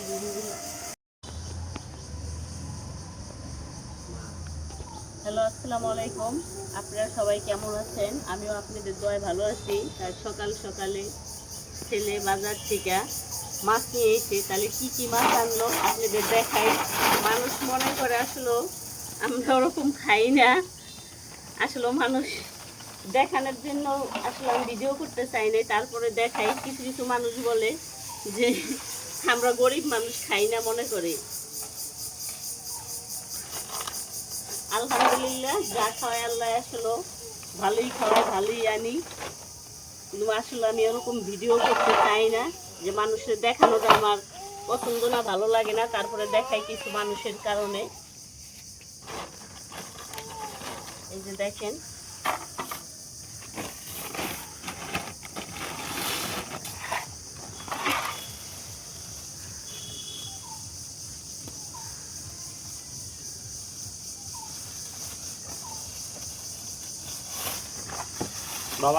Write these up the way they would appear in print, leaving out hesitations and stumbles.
Hello, আসসালামু আলাইকুম। আপনারা সবাই কেমন আছেন? আমিও আপনাদের দোয়ায় ভালো আছি। তাই সকাল সকালে ছেলে বাজার থেকে মাছ নিয়ে এসে তাহলে কি কি মাছ আনলো আপনাদের দেখাই। মানুষ মনে করে আসলে আমরা ওরকম খাই না, আসলে মানুষ দেখানোর জন্য আসলে আমি ভিডিও করতে চাই না। তারপরে দেখাই, কিছু কিছু মানুষ বলে যে আমরা গরিব মানুষ খাই না মনে করে। আলহামদুলিল্লাহ, যা খাওয়াই আল্লাহ আসলে ভালোই খাওয়াই, ভালোই আনি। কিন্তু আসলে আমি ওরকম ভিডিও করতে চাই না, যে মানুষের দেখানোটা আমার পছন্দ না, ভালো লাগে না। তারপরে দেখাই কিছু মানুষের কারণে। এই যে দেখেন,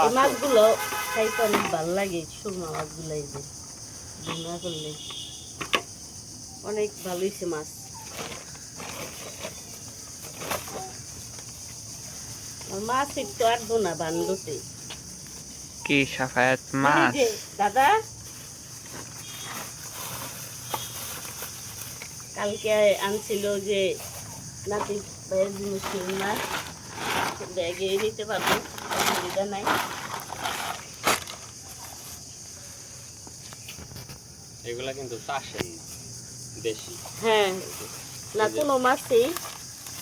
এই মাছগুলো খাইতে অনেক ভালো লাগে। সুরমা মাছগুলো এই যে ভুনা করলে অনেক ভালো হয়েছে মাছ। মাছ একটু আটবো না বান্ধতে কি সাফায়াত মাছ দাদা। কালকে আনছিল যে নাতি ভাইয়ের জিনিস মাছ, ব্যাগে নিতে পারবো, অসুবিধা নাই। এগুলা কিন্তু চাষের না, দেশি। হ্যাঁ, না কোনো মাছই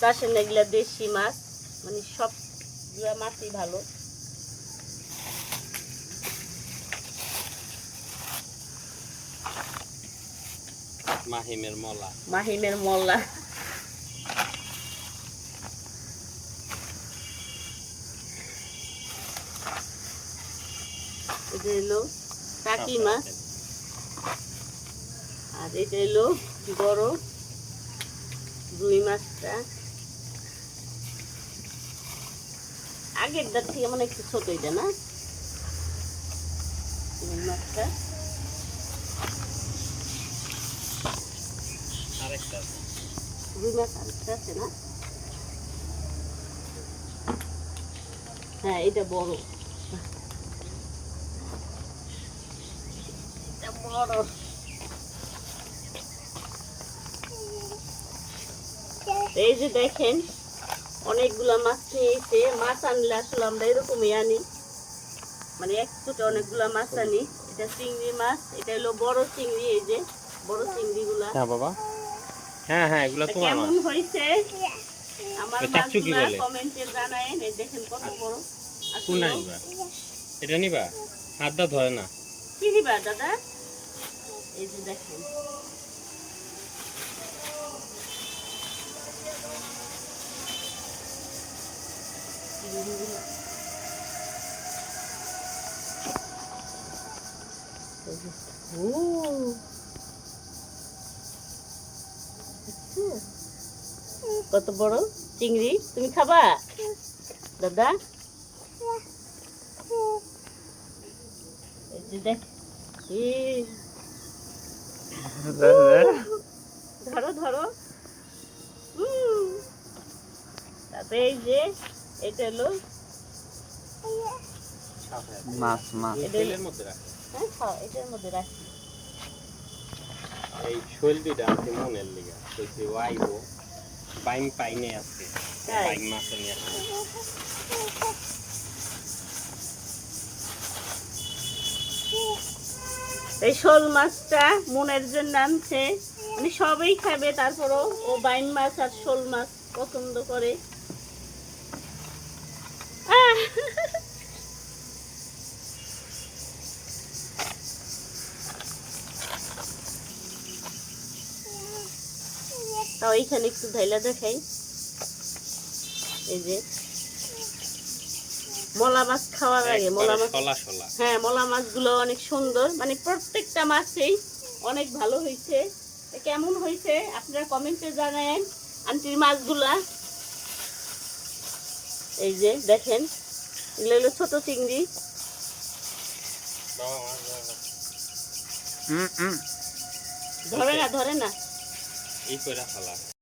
চাষের না, এগুলা দেশি মাছ। মানে সবগুলা মাছই ভালো। মাহিমের মলা, মাহিমের মোল্লা। এটা এলো টাকি মাছ, আর এটা এলো বড় রুই মাছটা। আগের দার থেকে মানে একটু ছোট, এটা না রুই মাছটা। আরেকটা রুই মাছ আরেকটা আছে না? হ্যাঁ, এটা বড়, এটা বড়। এই যে দেখেন, অনেকগুলা মাছ নিয়ে এসে, মাছ আনলে আসলে আমরা এরকমই আনি, মানে এক ছোট অনেকগুলা মাছ আনি। এটা চিংড়ি মাছ, এটা হলো বড় চিংড়ি। এই যে বড় চিংড়ি গুলা। হ্যাঁ বাবা, হ্যাঁ হ্যাঁ, এগুলা তোমার মাছ। কেমন হয়েছে আমার চাচু কি মাছগুলা বলে? কমেন্টে জানায়েন। এই দেখেন কত বড়। কোনটা নিবা? এটা নিবা? হাতটা ধরে না। কি নিবা দাদা? এই যে দেখেন, কত বড় চিংড়ি। তুমি খাবা দাদা? এই যে দেখ, ধরো ধরো। তারপরে এই যে এটা হলো মাছ মাছ তেলের মধ্যে রাখে। হ্যাঁ, এটার মধ্যে রাখি। এই শৈল দুইটা আছে মনের লিগা, কইছে ওয়াইবো বাইং পাইনে আছে, বাইং মাছ নিয়ে আসছে। এই শোল মাছটা মনের জন্য আনছে, মানে সবই খাবে। তারপরও ও বাইন মাছ আর শোল মাছ পছন্দ করে। তাও এইখানে একটু ঢাইলা দেখাই। এই যে মলা মাছ খাওয়ার আগে, মলা মাছ, হ্যাঁ মলা মাছগুলো অনেক সুন্দর, মানে প্রত্যেকটা মাছই অনেক ভালো হয়েছে। কেমন হয়েছে আপনারা কমেন্টে জানায়েন আন্টির মাছগুলা। এই যে দেখেন, এগুলো হলো ছোট চিংড়ি। ধরে না ধরে না এই করে ফেলা